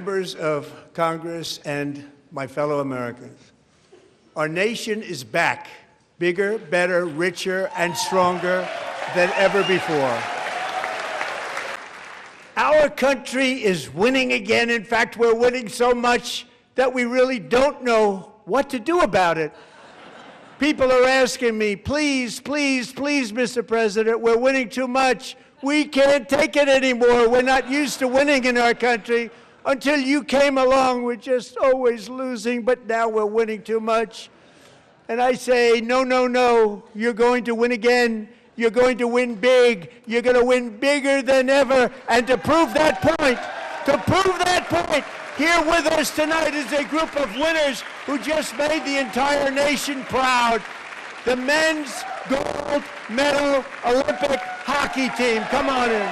members of Congress, and my fellow Americans. Our nation is back, bigger, better, richer, and stronger than ever before. Our country is winning again. In fact, we're winning so much that we really don't know what to do about it. People are asking me, please, please, please, Mr. President, we're winning too much. We can't take it anymore. We're not used to winning in our country. Until you came along, we're just always losing, but now we're winning too much. And I say, no, no, no, you're going to win again. You're going to win big. You're going to win bigger than ever. And to prove that point, here with us tonight is a group of winners who just made the entire nation proud. The men's gold medal Olympic hockey team. Come on in.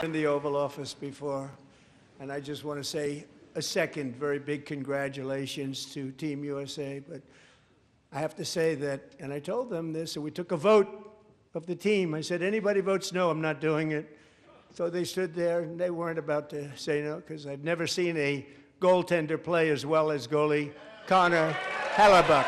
In the Oval Office before, and I just want to say a second very big congratulations to Team USA. But I have to say that, and I told them this, and we took a vote of the team. I said, anybody votes no, I'm not doing it. So they stood there, and they weren't about to say no, because I've never seen a goaltender play as well as goalie Connor Hellebuck.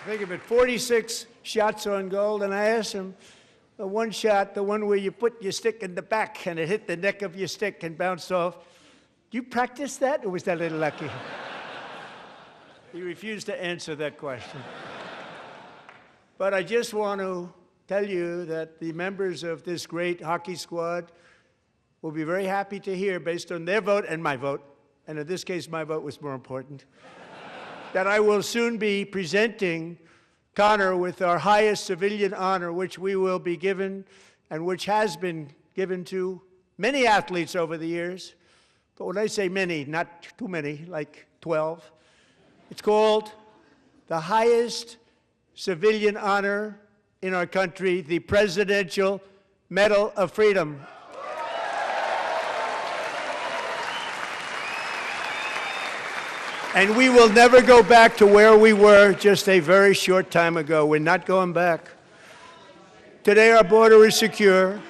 Think of it, 46 shots on goal, and I asked him, the one shot, the one where you put your stick in the back and it hit the neck of your stick and bounced off, do you practice that, or was that a little lucky? He refused to answer that question. But I just want to tell you that the members of this great hockey squad will be very happy to hear, based on their vote and my vote, and in this case my vote was more important, that I will soon be presenting Connor with our highest civilian honor, which we will be given and which has been given to many athletes over the years. But when I say many, not too many, like 12, it's called the highest civilian honor in our country, the Presidential Medal of Freedom. And we will never go back to where we were just a very short time ago. We're not going back. Today our border is secure.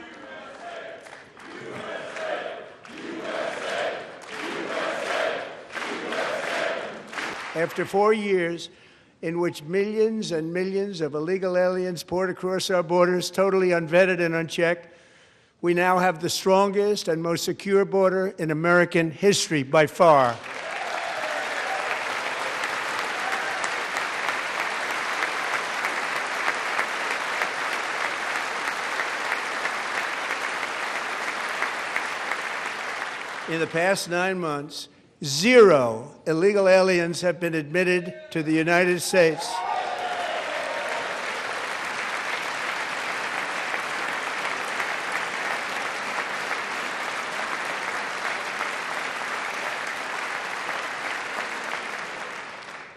After 4 years in which millions and millions of illegal aliens poured across our borders, totally unvetted and unchecked, we now have the strongest and most secure border in American history by far. In the past 9 months, 0 illegal aliens have been admitted to the United States.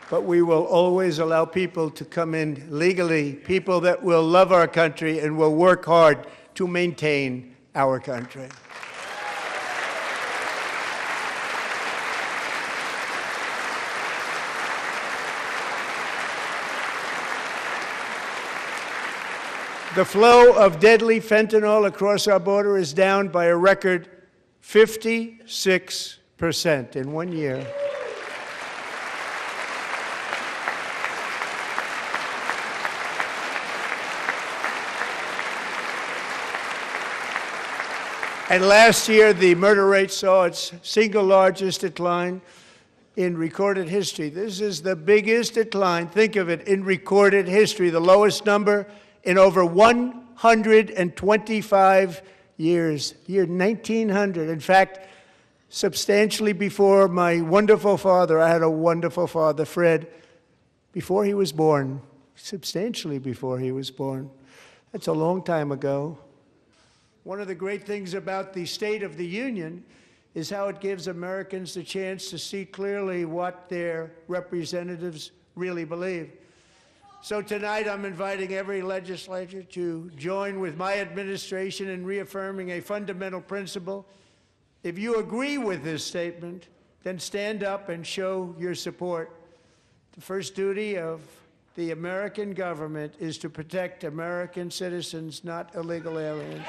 But we will always allow people to come in legally, people that will love our country and will work hard to maintain our country. The flow of deadly fentanyl across our border is down by a record 56% in 1 year. And last year, the murder rate saw its single largest decline in recorded history. This is the biggest decline, think of it, in recorded history, the lowest number in over 125 years, year 1900. In fact, substantially before my wonderful father, I had a wonderful father, Fred, before he was born, substantially before he was born. That's a long time ago. One of the great things about the State of the Union is how it gives Americans the chance to see clearly what their representatives really believe. So tonight I'm inviting every legislator to join with my administration in reaffirming a fundamental principle. If you agree with this statement, then stand up and show your support. The first duty of the American government is to protect American citizens, not illegal aliens.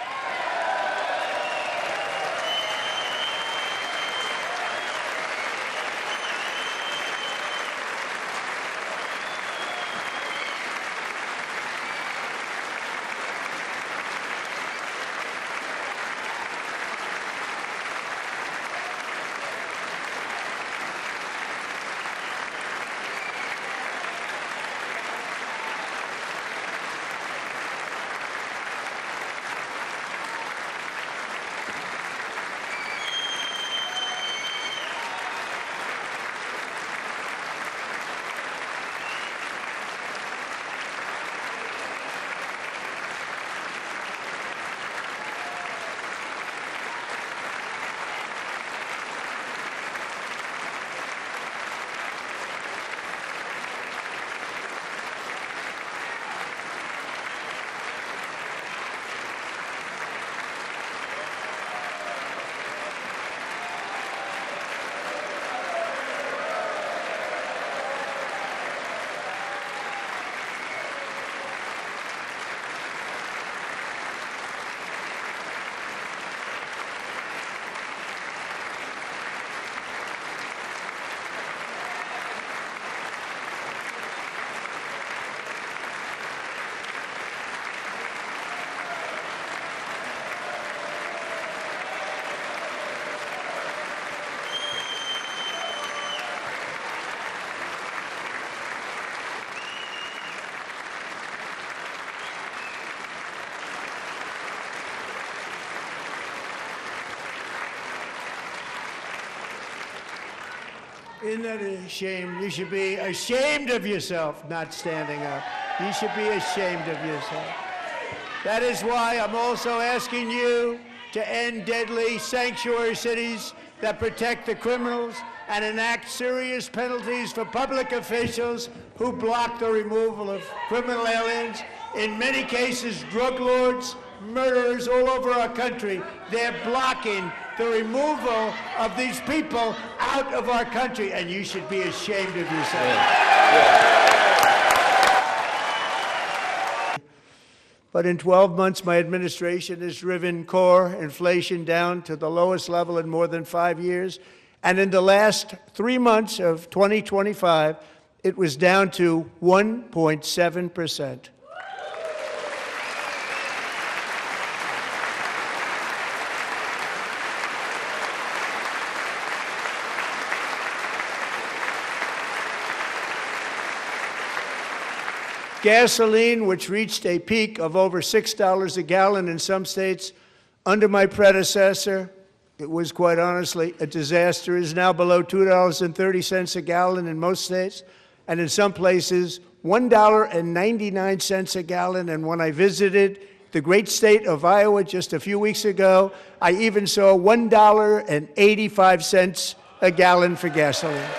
Isn't that a shame? You should be ashamed of yourself not standing up. You should be ashamed of yourself. That is why I'm also asking you to end deadly sanctuary cities that protect the criminals and enact serious penalties for public officials who block the removal of criminal aliens. In many cases, drug lords, murderers all over our country, they're blocking the removal of these people out of our country, and you should be ashamed of yourself. But in 12 months, my administration has driven core inflation down to the lowest level in more than 5 years. And in the last 3 months of 2025, it was down to 1.7%. Gasoline, which reached a peak of over $6 a gallon in some states under my predecessor, it was quite honestly a disaster, is now below $2.30 a gallon in most states, and in some places $1.99 a gallon. And when I visited the great state of Iowa just a few weeks ago, I even saw $1.85 a gallon for gasoline.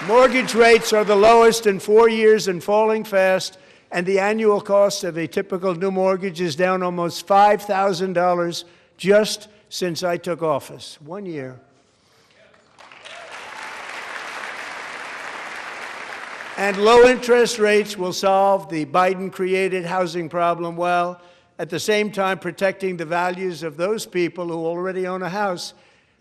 Mortgage rates are the lowest in 4 years and falling fast, and the annual cost of a typical new mortgage is down almost $5,000 just since I took office. 1 year. And low interest rates will solve the Biden-created housing problem while at the same time protecting the values of those people who already own a house.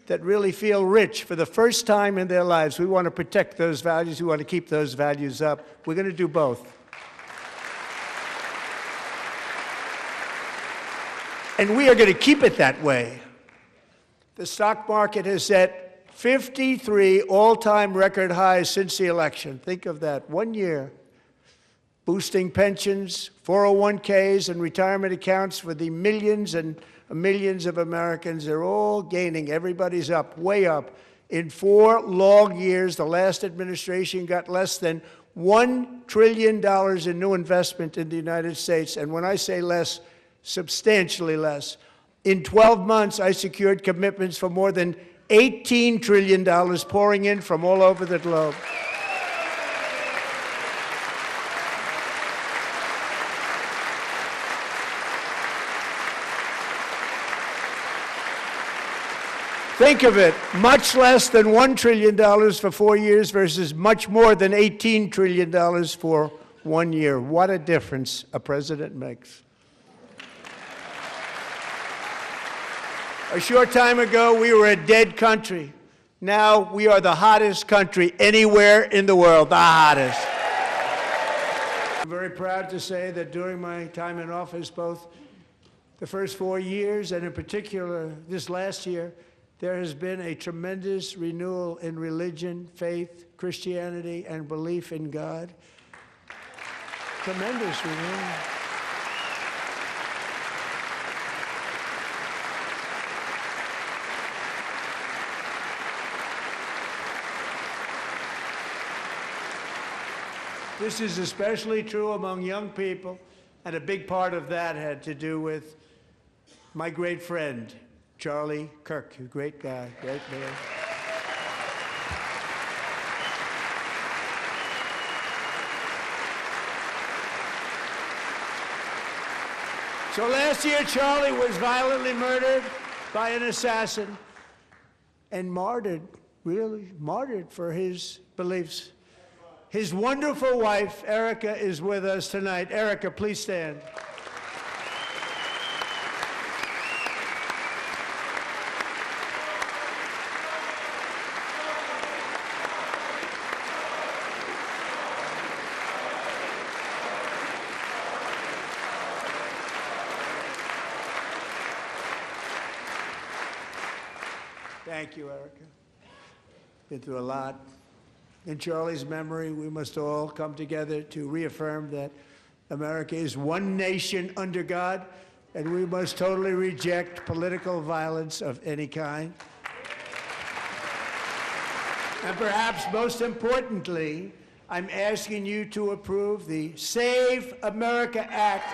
that really feel rich for the first time in their lives. We want to protect those values. We want to keep those values up. We're going to do both. And we are going to keep it that way. The stock market has set 53 all-time record highs since the election. Think of that, 1 year. Boosting pensions, 401ks, and retirement accounts for the millions and millions of Americans. They're all gaining. Everybody's up, way up. In 4 long years, the last administration got less than $1 trillion in new investment in the United States. And when I say less, substantially less. In 12 months, I secured commitments for more than $18 trillion pouring in from all over the globe. Think of it, much less than $1 trillion for 4 years versus much more than $18 trillion for 1 year. What a difference a president makes. A short time ago, we were a dead country. Now we are the hottest country anywhere in the world, the hottest. I'm very proud to say that during my time in office, both the first 4 years and in particular this last year, there has been a tremendous renewal in religion, faith, Christianity, and belief in God. Tremendous renewal. This is especially true among young people, and a big part of that had to do with my great friend, Charlie Kirk, a great guy, great man. So last year, Charlie was violently murdered by an assassin and martyred, really martyred for his beliefs. His wonderful wife, Erica, is with us tonight. Erica, please stand. Thank you, Erica. Been through a lot. In Charlie's memory, we must all come together to reaffirm that America is one nation under God, and we must totally reject political violence of any kind. And perhaps most importantly, I'm asking you to approve the Save America Act.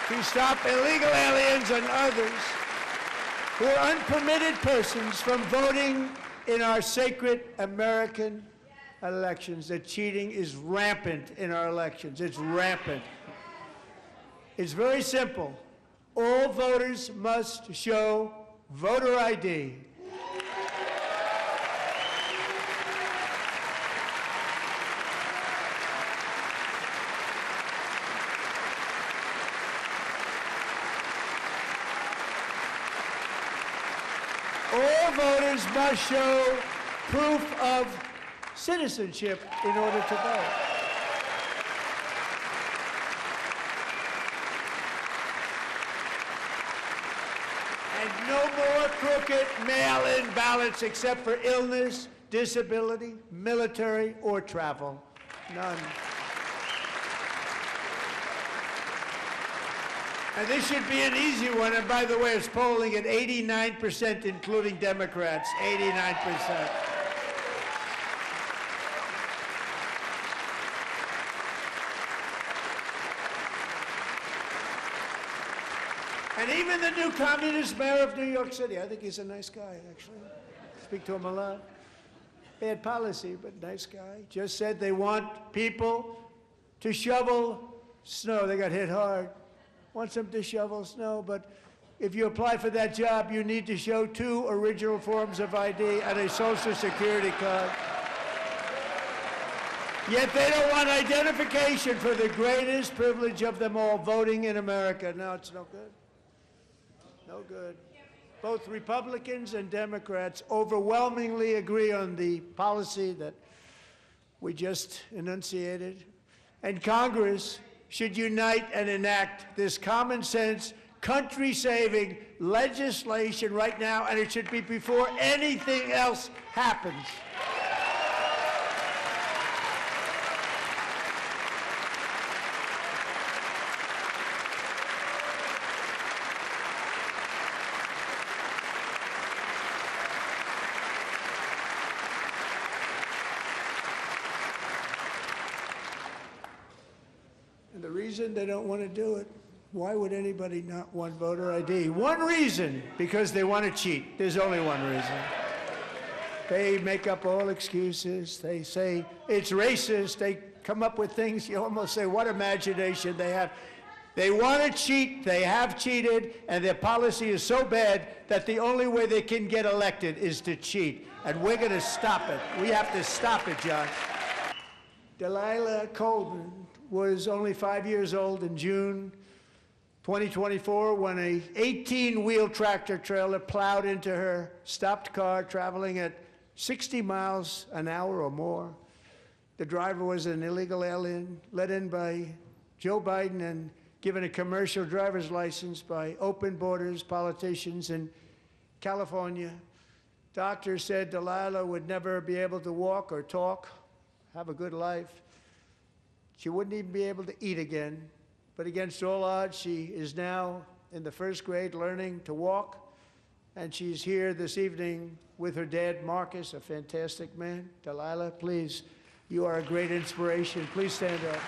To stop illegal aliens and others who are unpermitted persons from voting in our sacred American elections. The cheating is rampant in our elections. It's rampant. It's very simple. All voters must show voter ID. All voters must show proof of citizenship in order to vote. And no more crooked mail-in ballots except for illness, disability, military, or travel. None. And this should be an easy one. And by the way, it's polling at 89%, including Democrats, 89%. And even the new communist mayor of New York City, I think he's a nice guy, actually. Speak to him a lot. Bad policy, but nice guy. Just said they want people to shovel snow. They got hit hard. Wants them to shovel snow, but if you apply for that job, you need to show 2 original forms of ID and a Social Security card. Yet they don't want identification for the greatest privilege of them all, voting in America. No, it's no good. No good. Both Republicans and Democrats overwhelmingly agree on the policy that we just enunciated. And Congress should unite and enact this common sense, country-saving legislation right now, and it should be before anything else happens. And the reason they don't want to do it, why would anybody not want voter ID? One reason, because they want to cheat. There's only one reason. They make up all excuses. They say it's racist. They come up with things you almost say, what imagination they have. They want to cheat. They have cheated, and their policy is so bad that the only way they can get elected is to cheat. And we're going to stop it. We have to stop it, John. Delilah Coleman was only 5 years old in June 2024 when a 18-wheel tractor trailer plowed into her stopped car traveling at 60 miles an hour or more. The driver was an illegal alien let in by Joe Biden and given a commercial driver's license by open borders politicians in California. Doctors said Delilah would never be able to walk or talk, have a good life. She wouldn't even be able to eat again. But against all odds, she is now in the first grade learning to walk. And she's here this evening with her dad, Marcus, a fantastic man. Delilah, please, you are a great inspiration. Please stand up.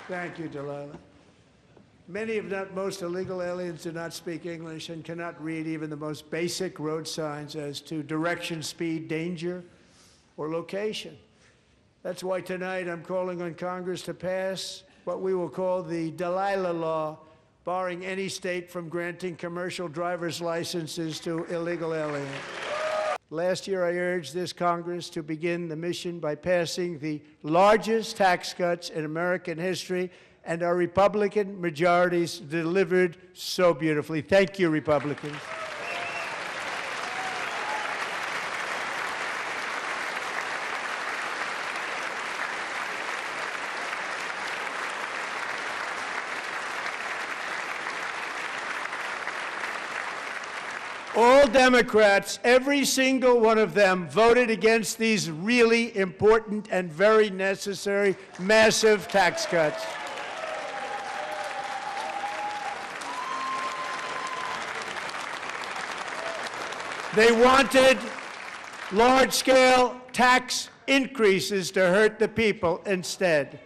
Thank you, Delilah. Many, if not most, illegal aliens do not speak English and cannot read even the most basic road signs as to direction, speed, danger, or location. That's why tonight I'm calling on Congress to pass what we will call the Delilah Law, barring any state from granting commercial driver's licenses to illegal aliens. Last year, I urged this Congress to begin the mission by passing the largest tax cuts in American history, and our Republican majorities delivered so beautifully. Thank you, Republicans. All Democrats, every single one of them, voted against these really important and very necessary massive tax cuts. They wanted large-scale tax increases to hurt the people instead.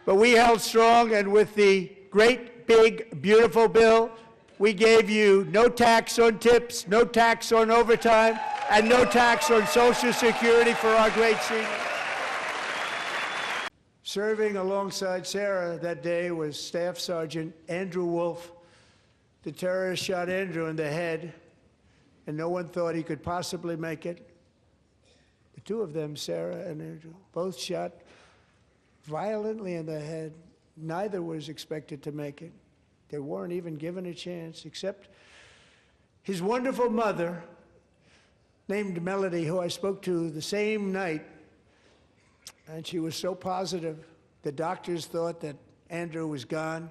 But we held strong, and with the great, big, beautiful bill, we gave you no tax on tips, no tax on overtime, and no tax on Social Security for our great seniors. Serving alongside Sarah that day was Staff Sergeant Andrew Wolf. The terrorist shot Andrew in the head, and no one thought he could possibly make it. The two of them, Sarah and Andrew, both shot violently in the head. Neither was expected to make it. They weren't even given a chance, except his wonderful mother, named Melody, who I spoke to the same night, and she was so positive. The doctors thought that Andrew was gone,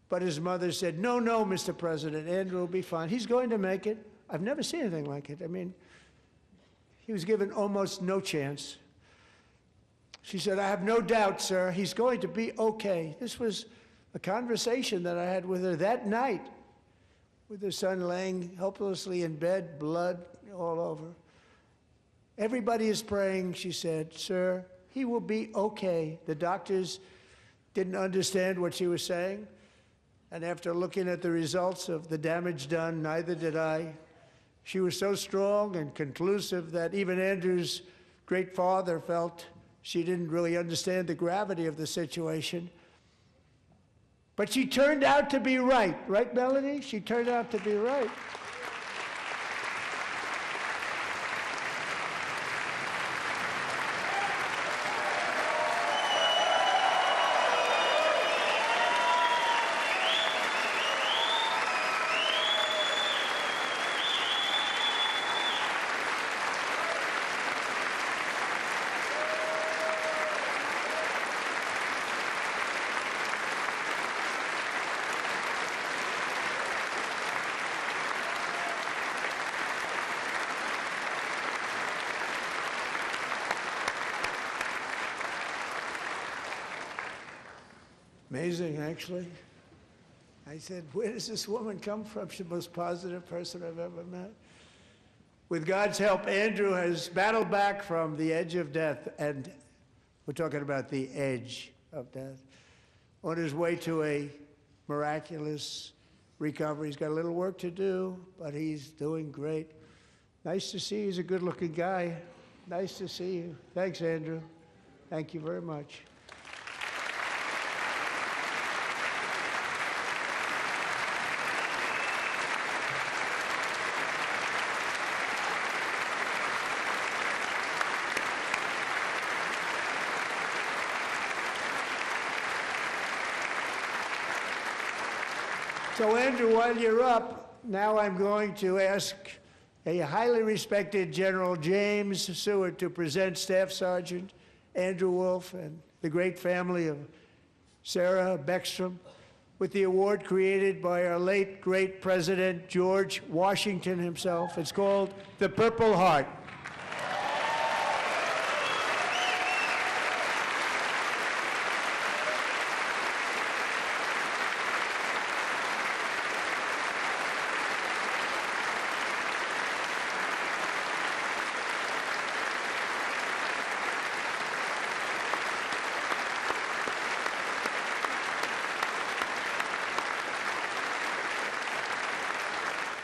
but his mother said, no, no, Mr. President, Andrew will be fine. He's going to make it. I've never seen anything like it. I mean, he was given almost no chance. She said, I have no doubt, sir, he's going to be okay. This was a conversation that I had with her that night, with her son laying helplessly in bed, blood all over. Everybody is praying, she said, sir, He will be okay. The doctors didn't understand what she was saying. And after looking at the results of the damage done, neither did I. She was so strong and conclusive that even Andrew's great father felt she didn't really understand the gravity of the situation. But she turned out to be right. Right, Melanie? She turned out to be right. Amazing, actually. I said, where does this woman come from? She's the most positive person I've ever met. With God's help, Andrew has battled back from the edge of death, and we're talking about the edge of death, on his way to a miraculous recovery. He's got a little work to do, but he's doing great. Nice to see you. He's a good-looking guy. Nice to see you. Thanks, Andrew. Thank you very much. So, Andrew, while you're up, now I'm going to ask a highly respected General James Seward to present Staff Sergeant Andrew Wolf and the great family of Sarah Beckstrom with the award created by our late, great President George Washington himself. It's called the Purple Heart.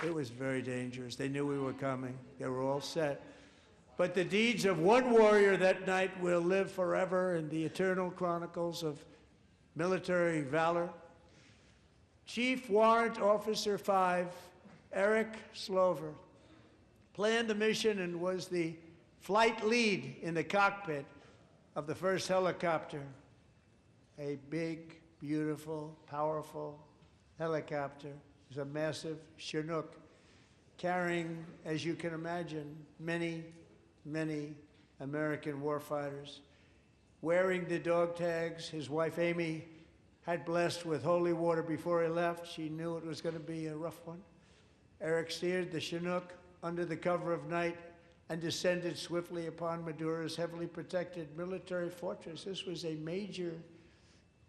It was very dangerous. They knew we were coming. They were all set. But the deeds of one warrior that night will live forever in the eternal chronicles of military valor. Chief Warrant Officer 5, Eric Slover, planned the mission and was the flight lead in the cockpit of the first helicopter, a big, beautiful, powerful helicopter. It was a massive Chinook carrying, as you can imagine, many, many American warfighters. Wearing the dog tags, his wife Amy had blessed with holy water before he left. She knew it was going to be a rough one. Eric steered the Chinook under the cover of night and descended swiftly upon Maduro's heavily protected military fortress. This was a major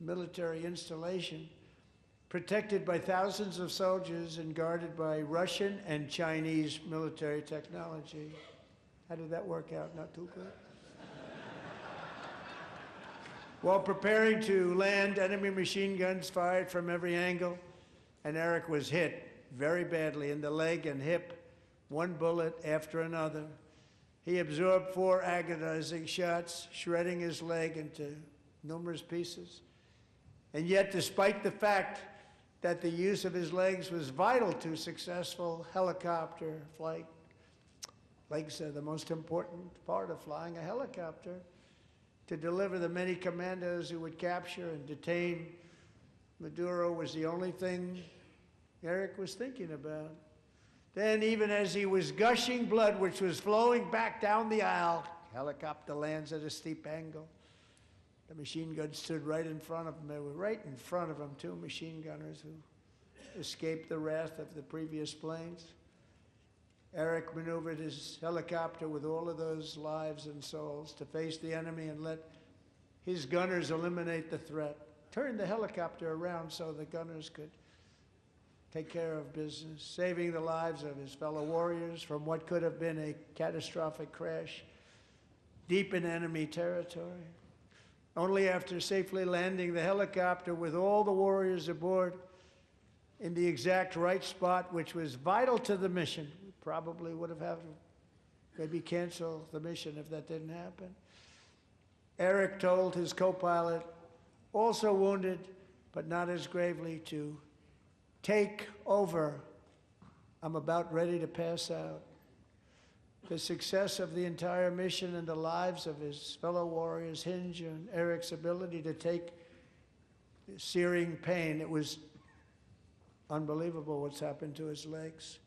military installation, protected by thousands of soldiers and guarded by Russian and Chinese military technology. How did that work out? Not too good. While preparing to land, enemy machine guns fired from every angle, and Eric was hit very badly in the leg and hip, one bullet after another. He absorbed 4 agonizing shots, shredding his leg into numerous pieces. And yet, despite the fact that the use of his legs was vital to successful helicopter flight. Legs are the most important part of flying a helicopter. To deliver the many commandos who would capture and detain Maduro was the only thing Eric was thinking about. Then, even as he was gushing blood, which was flowing back down the aisle, helicopter lands at a steep angle. The machine gun stood right in front of him. They were right in front of him, 2 machine gunners who escaped the wrath of the previous planes. Eric maneuvered his helicopter with all of those lives and souls to face the enemy and let his gunners eliminate the threat. Turned the helicopter around so the gunners could take care of business, saving the lives of his fellow warriors from what could have been a catastrophic crash. deep in enemy territory. Only after safely landing the helicopter with all the warriors aboard in the exact right spot, which was vital to the mission, we probably would have had to maybe cancel the mission if that didn't happen. Eric told his co-pilot, also wounded, but not as gravely, to take over. I'm about ready to pass out. The success of the entire mission and the lives of his fellow warriors hinge on Eric's ability to take searing pain. It was unbelievable what's happened to his legs,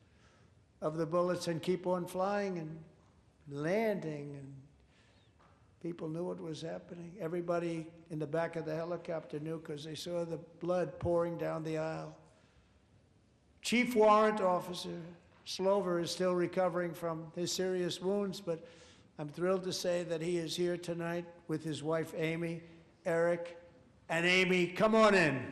of the bullets, and keep on flying and landing, and people knew what was happening. Everybody in the back of the helicopter knew because they saw the blood pouring down the aisle. Chief Warrant Officer Sloan is still recovering from his serious wounds, but I'm thrilled to say that he is here tonight with his wife, Amy. Eric and Amy, come on in.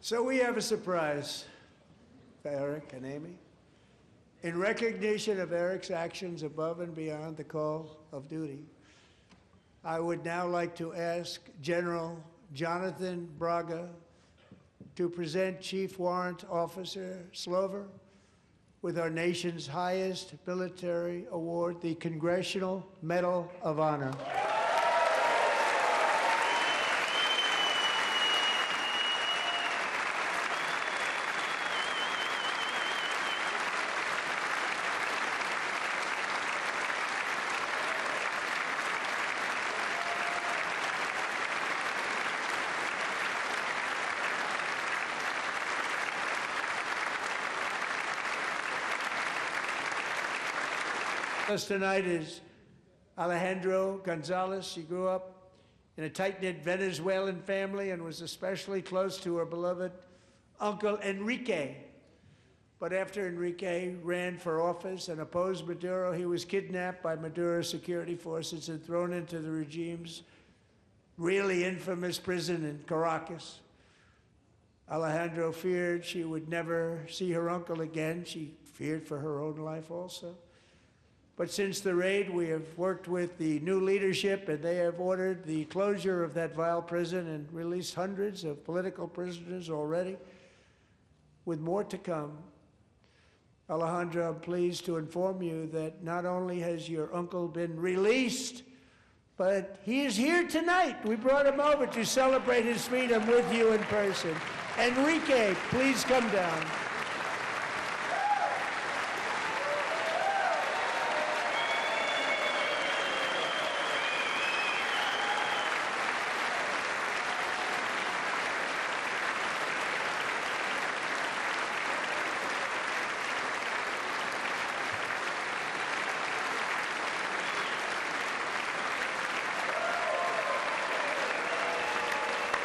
So we have a surprise for Eric and Amy. In recognition of Eric's actions above and beyond the call of duty, I would now like to ask General Jonathan Braga to present Chief Warrant Officer Sloan with our nation's highest military award, the Congressional Medal of Honor. Us tonight is Alejandro Gonzalez. She grew up in a tight-knit Venezuelan family and was especially close to her beloved uncle Enrique. But after Enrique ran for office and opposed Maduro, he was kidnapped by Maduro's security forces and thrown into the regime's really infamous prison in Caracas. Alejandro feared she would never see her uncle again. She feared for her own life also. But since the raid, we have worked with the new leadership, and they have ordered the closure of that vile prison and released hundreds of political prisoners already, with more to come. Alejandro, I'm pleased to inform you that not only has your uncle been released, but he is here tonight. We brought him over to celebrate his freedom with you in person. Enrique, please come down.